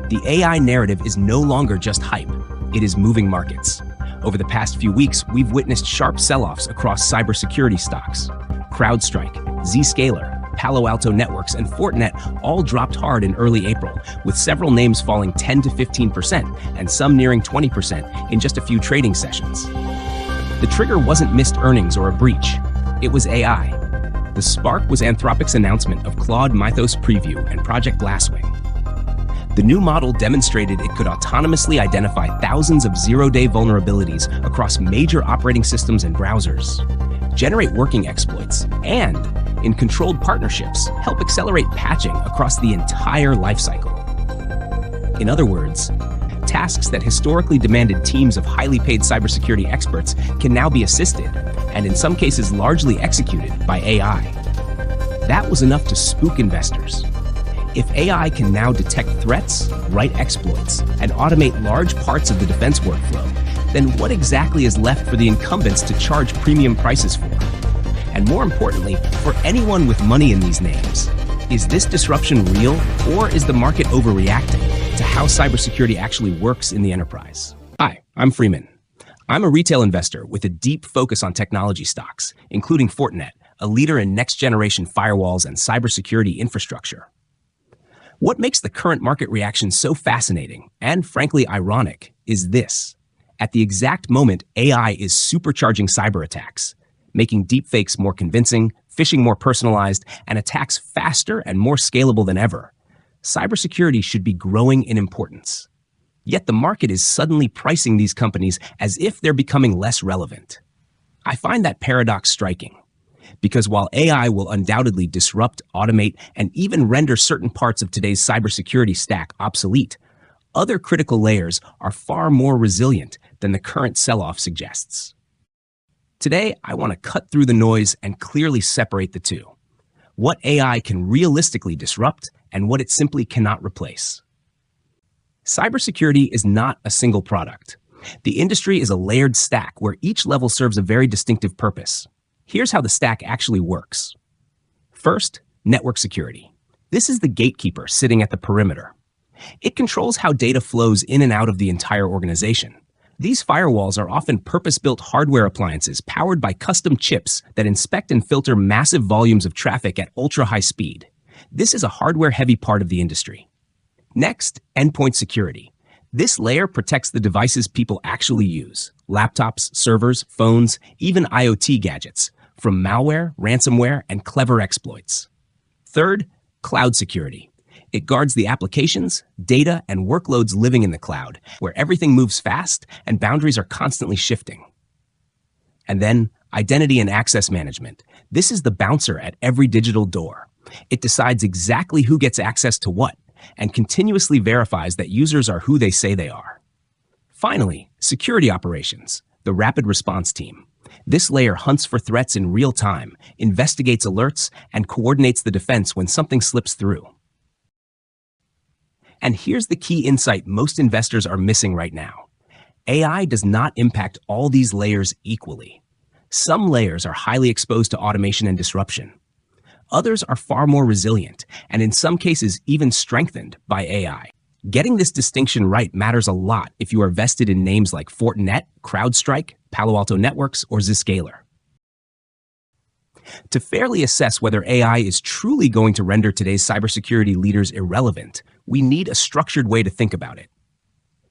The AI narrative is no longer just hype, it is moving markets. Over the past few weeks, we've witnessed sharp sell-offs across cybersecurity stocks. CrowdStrike, Zscaler, Palo Alto Networks, and Fortinet all dropped hard in early April, with several names falling 10 to 15% and some nearing 20% in just a few trading sessions. The trigger wasn't missed earnings or a breach. It was AI. The spark was Anthropic's announcement of Claude Mythos Preview and Project Glasswing. The new model demonstrated it could autonomously identify thousands of zero-day vulnerabilities across major operating systems and browsers, generate working exploits, and, in controlled partnerships, help accelerate patching across the entire lifecycle. In other words, tasks that historically demanded teams of highly paid cybersecurity experts can now be assisted, and in some cases largely executed, by AI. That was enough to spook investors. If AI can now detect threats, write exploits, and automate large parts of the defense workflow, then what exactly is left for the incumbents to charge premium prices for? And more importantly, for anyone with money in these names, is this disruption real, or is the market overreacting to how cybersecurity actually works in the enterprise? Hi, I'm Freeman. I'm a retail investor with a deep focus on technology stocks, including Fortinet, a leader in next-generation firewalls and cybersecurity infrastructure. What makes the current market reaction so fascinating and, frankly, ironic is this. At the exact moment AI is supercharging cyber attacks, making deepfakes more convincing, phishing more personalized, and attacks faster and more scalable than ever, cybersecurity should be growing in importance. Yet the market is suddenly pricing these companies as if they're becoming less relevant. I find that paradox striking. Because while AI will undoubtedly disrupt, automate, and even render certain parts of today's cybersecurity stack obsolete, other critical layers are far more resilient than the current sell-off suggests. Today, I want to cut through the noise and clearly separate the two. What AI can realistically disrupt and what it simply cannot replace. Cybersecurity is not a single product. The industry is a layered stack where each level serves a very distinctive purpose. Here's how the stack actually works. First, network security. This is the gatekeeper sitting at the perimeter. It controls how data flows in and out of the entire organization. These firewalls are often purpose-built hardware appliances powered by custom chips that inspect and filter massive volumes of traffic at ultra-high speed. This is a hardware-heavy part of the industry. Next, endpoint security. This layer protects the devices people actually use: laptops, servers, phones, even IoT gadgets, from malware, ransomware, and clever exploits. Third, cloud security. It guards the applications, data, and workloads living in the cloud, where everything moves fast and boundaries are constantly shifting. And then, identity and access management. This is the bouncer at every digital door. It decides exactly who gets access to what, and continuously verifies that users are who they say they are. Finally, security operations, the rapid response team. This layer hunts for threats in real time, investigates alerts, and coordinates the defense when something slips through. And here's the key insight most investors are missing right now. AI does not impact all these layers equally. Some layers are highly exposed to automation and disruption. Others are far more resilient, and in some cases even strengthened by AI. Getting this distinction right matters a lot if you are vested in names like Fortinet, CrowdStrike, Palo Alto Networks, or Zscaler. To fairly assess whether AI is truly going to render today's cybersecurity leaders irrelevant, we need a structured way to think about it.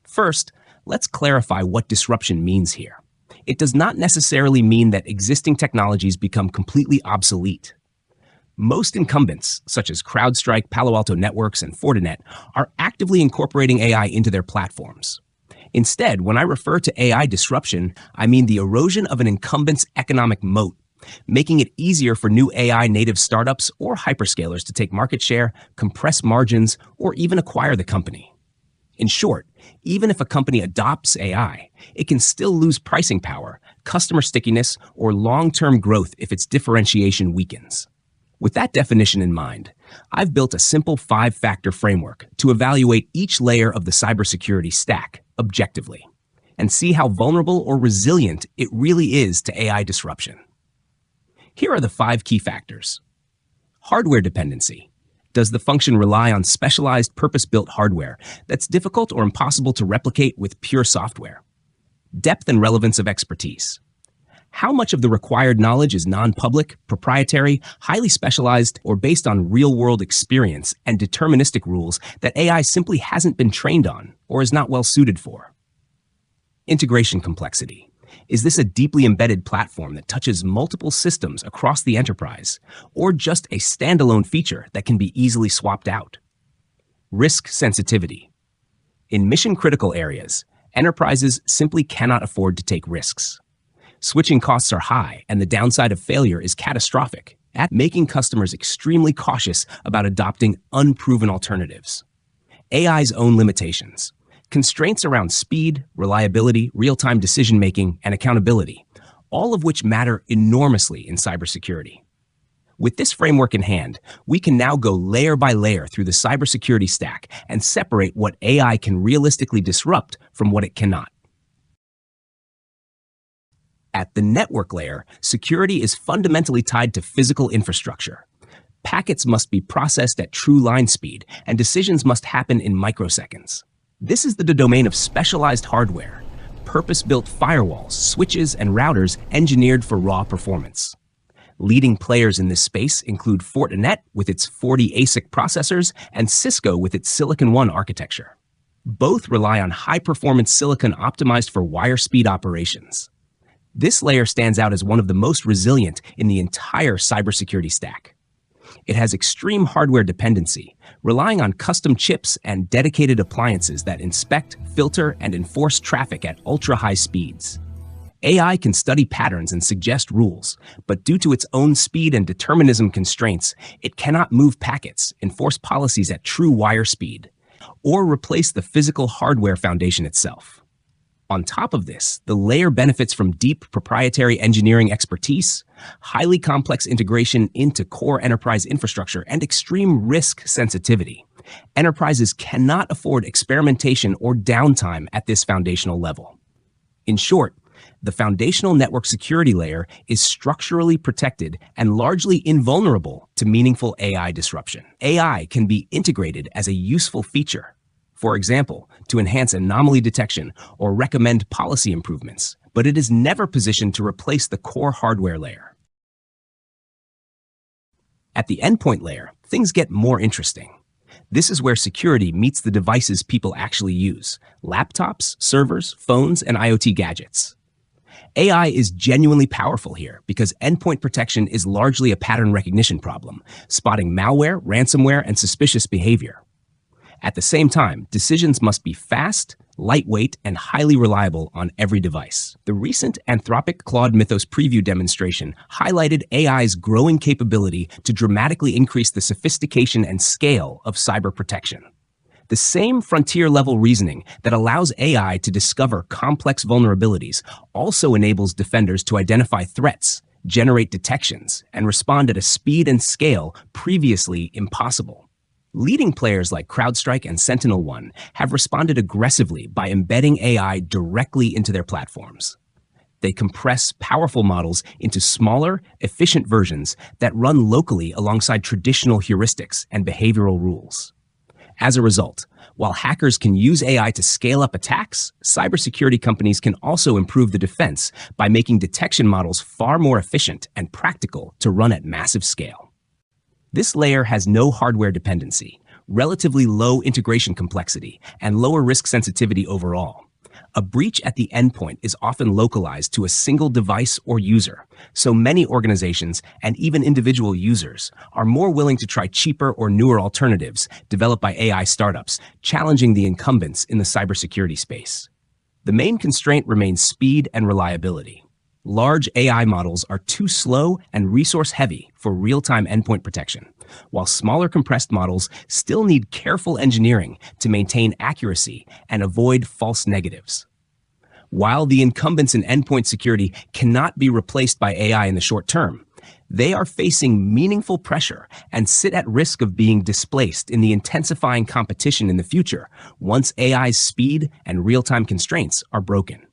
First, let's clarify what disruption means here. It does not necessarily mean that existing technologies become completely obsolete. Most incumbents, such as CrowdStrike, Palo Alto Networks, and Fortinet, are actively incorporating AI into their platforms. Instead, when I refer to AI disruption, I mean the erosion of an incumbent's economic moat, making it easier for new AI-native startups or hyperscalers to take market share, compress margins, or even acquire the company. In short, even if a company adopts AI, it can still lose pricing power, customer stickiness, or long-term growth if its differentiation weakens. With that definition in mind, I've built a simple 5-factor framework to evaluate each layer of the cybersecurity stack objectively and see how vulnerable or resilient it really is to AI disruption. Here are the 5 key factors. Hardware dependency. Does the function rely on specialized purpose-built hardware that's difficult or impossible to replicate with pure software? Depth and relevance of expertise. How much of the required knowledge is non-public, proprietary, highly specialized, or based on real-world experience and deterministic rules that AI simply hasn't been trained on or is not well suited for? Integration complexity. Is this a deeply embedded platform that touches multiple systems across the enterprise, or just a standalone feature that can be easily swapped out? Risk sensitivity. In mission-critical areas, enterprises simply cannot afford to take risks. Switching costs are high, and the downside of failure is catastrophic, making customers extremely cautious about adopting unproven alternatives. AI's own limitations. Constraints around speed, reliability, real-time decision-making, and accountability, all of which matter enormously in cybersecurity. With this framework in hand, we can now go layer by layer through the cybersecurity stack and separate what AI can realistically disrupt from what it cannot. At the network layer, security is fundamentally tied to physical infrastructure. Packets must be processed at true line speed, and decisions must happen in microseconds. This is the domain of specialized hardware, purpose-built firewalls, switches, and routers engineered for raw performance. Leading players in this space include Fortinet with its 40 ASIC processors and Cisco with its Silicon One architecture. Both rely on high-performance silicon optimized for wire speed operations. This layer stands out as one of the most resilient in the entire cybersecurity stack. It has extreme hardware dependency, relying on custom chips and dedicated appliances that inspect, filter, and enforce traffic at ultra-high speeds. AI can study patterns and suggest rules, but due to its own speed and determinism constraints, it cannot move packets, enforce policies at true wire speed, or replace the physical hardware foundation itself. On top of this, the layer benefits from deep proprietary engineering expertise, highly complex integration into core enterprise infrastructure, and extreme risk sensitivity. Enterprises cannot afford experimentation or downtime at this foundational level. In short, the foundational network security layer is structurally protected and largely invulnerable to meaningful AI disruption. AI can be integrated as a useful feature, for example, to enhance anomaly detection or recommend policy improvements, but it is never positioned to replace the core hardware layer. At the endpoint layer, things get more interesting. This is where security meets the devices people actually use: laptops, servers, phones, and IoT gadgets. AI is genuinely powerful here because endpoint protection is largely a pattern recognition problem, spotting malware, ransomware, and suspicious behavior. At the same time, decisions must be fast, lightweight, and highly reliable on every device. The recent Anthropic Claude Mythos preview demonstration highlighted AI's growing capability to dramatically increase the sophistication and scale of cyber protection. The same frontier-level reasoning that allows AI to discover complex vulnerabilities also enables defenders to identify threats, generate detections, and respond at a speed and scale previously impossible. Leading players like CrowdStrike and SentinelOne have responded aggressively by embedding AI directly into their platforms. They compress powerful models into smaller, efficient versions that run locally alongside traditional heuristics and behavioral rules. As a result, while hackers can use AI to scale up attacks, cybersecurity companies can also improve the defense by making detection models far more efficient and practical to run at massive scale. This layer has no hardware dependency, relatively low integration complexity, and lower risk sensitivity overall. A breach at the endpoint is often localized to a single device or user, so many organizations and even individual users are more willing to try cheaper or newer alternatives developed by AI startups, challenging the incumbents in the cybersecurity space. The main constraint remains speed and reliability. Large AI models are too slow and resource-heavy for real-time endpoint protection, while smaller compressed models still need careful engineering to maintain accuracy and avoid false negatives. While the incumbents in endpoint security cannot be replaced by AI in the short term, they are facing meaningful pressure and sit at risk of being displaced in the intensifying competition in the future once AI's speed and real-time constraints are broken.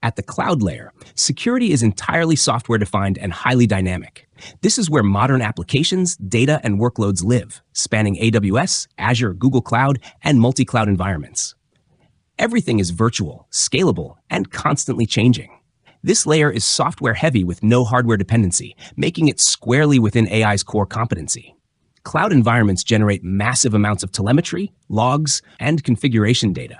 At the cloud layer, security is entirely software-defined and highly dynamic. This is where modern applications, data, and workloads live, spanning AWS, Azure, Google Cloud, and multi-cloud environments. Everything is virtual, scalable, and constantly changing. This layer is software-heavy with no hardware dependency, making it squarely within AI's core competency. Cloud environments generate massive amounts of telemetry, logs, and configuration data,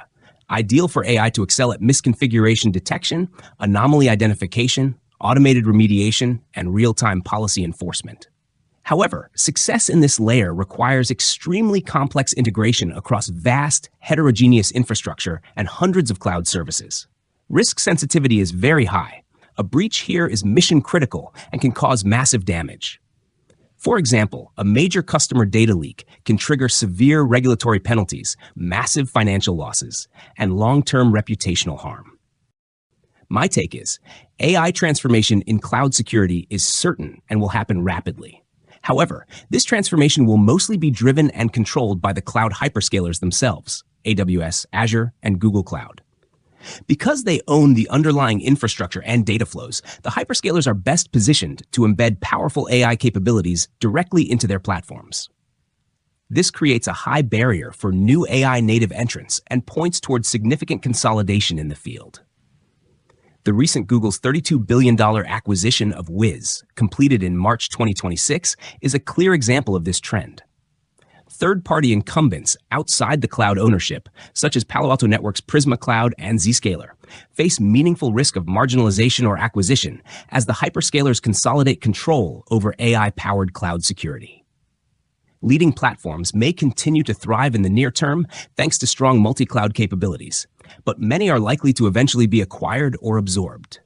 ideal for AI to excel at misconfiguration detection, anomaly identification, automated remediation, and real-time policy enforcement. However, success in this layer requires extremely complex integration across vast, heterogeneous infrastructure and hundreds of cloud services. Risk sensitivity is very high. A breach here is mission-critical and can cause massive damage. For example, a major customer data leak can trigger severe regulatory penalties, massive financial losses, and long-term reputational harm. My take is, AI transformation in cloud security is certain and will happen rapidly. However, this transformation will mostly be driven and controlled by the cloud hyperscalers themselves, AWS, Azure, and Google Cloud. Because they own the underlying infrastructure and data flows, the hyperscalers are best positioned to embed powerful AI capabilities directly into their platforms. This creates a high barrier for new AI-native entrants and points towards significant consolidation in the field. The recent Google's $32 billion acquisition of Wiz, completed in March 2026, is a clear example of this trend. Third-party incumbents outside the cloud ownership, such as Palo Alto Networks' Prisma Cloud and Zscaler, face meaningful risk of marginalization or acquisition as the hyperscalers consolidate control over AI-powered cloud security. Leading platforms may continue to thrive in the near term thanks to strong multi-cloud capabilities, but many are likely to eventually be acquired or absorbed.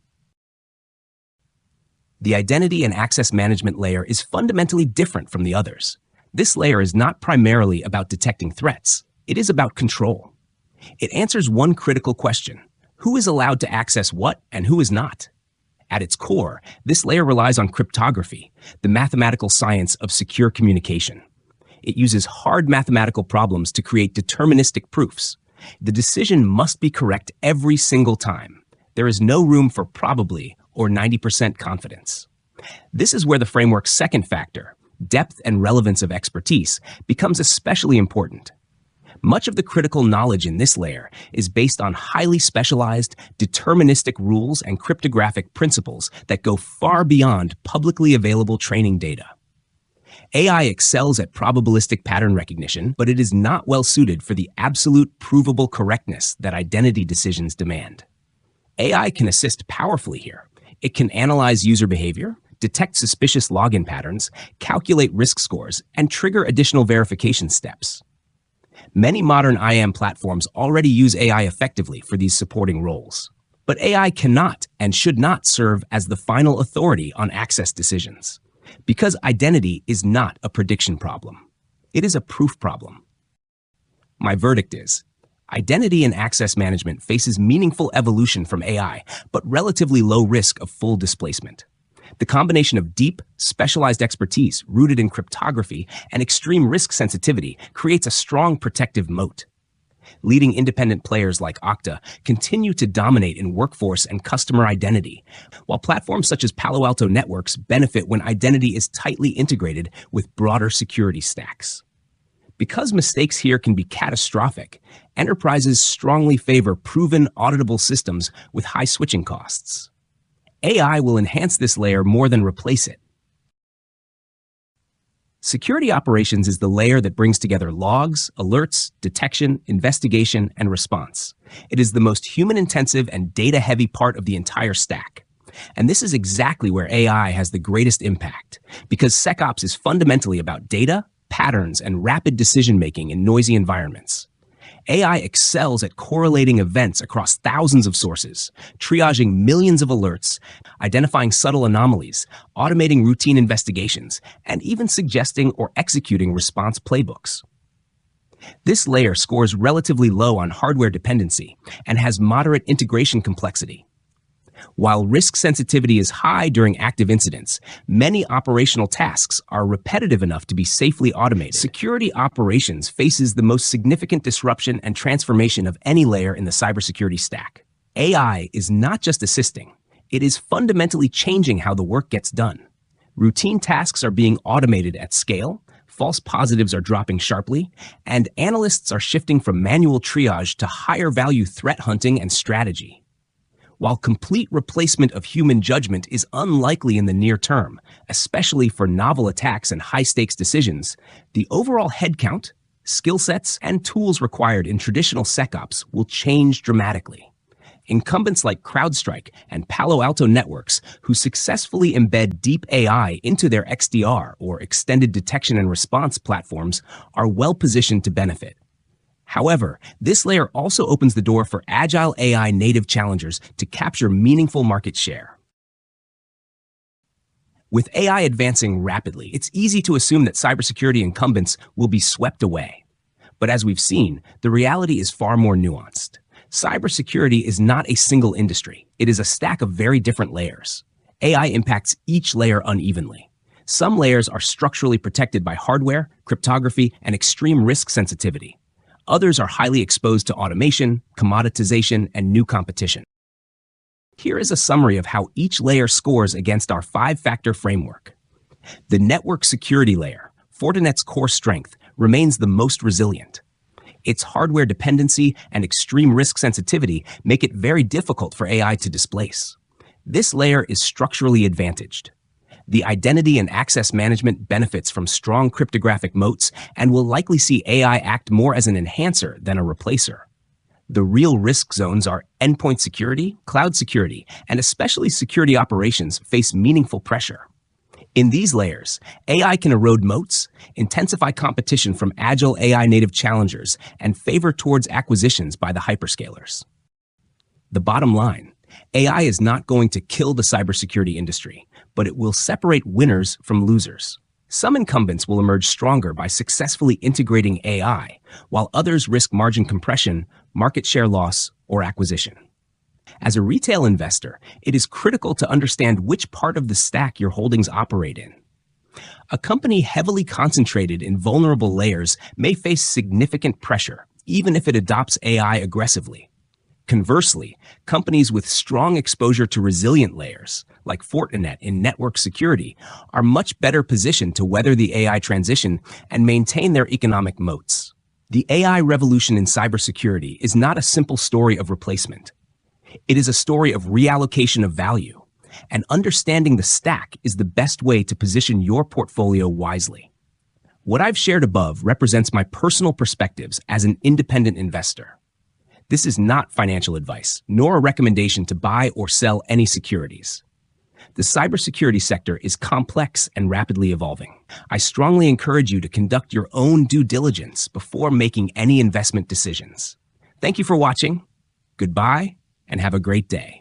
The identity and access management layer is fundamentally different from the others. This layer is not primarily about detecting threats. It is about control. It answers one critical question: who is allowed to access what and who is not? At its core, this layer relies on cryptography, the mathematical science of secure communication. It uses hard mathematical problems to create deterministic proofs. The decision must be correct every single time. There is no room for probably or 90% confidence. This is where the framework's second factor, depth and relevance of expertise, becomes especially important. Much of the critical knowledge in this layer is based on highly specialized, deterministic rules and cryptographic principles that go far beyond publicly available training data. AI excels at probabilistic pattern recognition, but it is not well suited for the absolute provable correctness that identity decisions demand. AI can assist powerfully here. It can analyze user behavior, detect suspicious login patterns, calculate risk scores, and trigger additional verification steps. Many modern IAM platforms already use AI effectively for these supporting roles. But AI cannot and should not serve as the final authority on access decisions, because identity is not a prediction problem. It is a proof problem. My verdict is, identity and access management faces meaningful evolution from AI, but relatively low risk of full displacement. The combination of deep, specialized expertise rooted in cryptography and extreme risk sensitivity creates a strong protective moat. Leading independent players like Okta continue to dominate in workforce and customer identity, while platforms such as Palo Alto Networks benefit when identity is tightly integrated with broader security stacks. Because mistakes here can be catastrophic, enterprises strongly favor proven, auditable systems with high switching costs. AI will enhance this layer more than replace it. Security operations is the layer that brings together logs, alerts, detection, investigation, and response. It is the most human-intensive and data-heavy part of the entire stack. And this is exactly where AI has the greatest impact, because SecOps is fundamentally about data, patterns, and rapid decision-making in noisy environments. AI excels at correlating events across thousands of sources, triaging millions of alerts, identifying subtle anomalies, automating routine investigations, and even suggesting or executing response playbooks. This layer scores relatively low on hardware dependency and has moderate integration complexity. While risk sensitivity is high during active incidents, many operational tasks are repetitive enough to be safely automated. Security operations faces the most significant disruption and transformation of any layer in the cybersecurity stack. AI is not just assisting, it is fundamentally changing how the work gets done. Routine tasks are being automated at scale, false positives are dropping sharply, and analysts are shifting from manual triage to higher value threat hunting and strategy. While complete replacement of human judgment is unlikely in the near term, especially for novel attacks and high-stakes decisions, the overall headcount, skill sets, and tools required in traditional SecOps will change dramatically. Incumbents like CrowdStrike and Palo Alto Networks, who successfully embed deep AI into their XDR or extended detection and response platforms, are well positioned to benefit. However, this layer also opens the door for agile AI native challengers to capture meaningful market share. With AI advancing rapidly, it's easy to assume that cybersecurity incumbents will be swept away. But as we've seen, the reality is far more nuanced. Cybersecurity is not a single industry. It is a stack of very different layers. AI impacts each layer unevenly. Some layers are structurally protected by hardware, cryptography, and extreme risk sensitivity. Others are highly exposed to automation, commoditization, and new competition. Here is a summary of how each layer scores against our 5-factor framework. The network security layer, Fortinet's core strength, remains the most resilient. Its hardware dependency and extreme risk sensitivity make it very difficult for AI to displace. This layer is structurally advantaged. The identity and access management benefits from strong cryptographic moats and will likely see AI act more as an enhancer than a replacer. The real risk zones are endpoint security, cloud security, and especially security operations face meaningful pressure. In these layers, AI can erode moats, intensify competition from agile AI native challengers, and favor towards acquisitions by the hyperscalers. The bottom line, AI is not going to kill the cybersecurity industry, but it will separate winners from losers. Some incumbents will emerge stronger by successfully integrating AI, while others risk margin compression, market share loss, or acquisition. As a retail investor, it is critical to understand which part of the stack your holdings operate in. A company heavily concentrated in vulnerable layers may face significant pressure, even if it adopts AI aggressively. Conversely, companies with strong exposure to resilient layers, like Fortinet in network security, are much better positioned to weather the AI transition and maintain their economic moats. The AI revolution in cybersecurity is not a simple story of replacement. It is a story of reallocation of value, and understanding the stack is the best way to position your portfolio wisely. What I've shared above represents my personal perspectives as an independent investor. This is not financial advice, nor a recommendation to buy or sell any securities. The cybersecurity sector is complex and rapidly evolving. I strongly encourage you to conduct your own due diligence before making any investment decisions. Thank you for watching. Goodbye, and have a great day.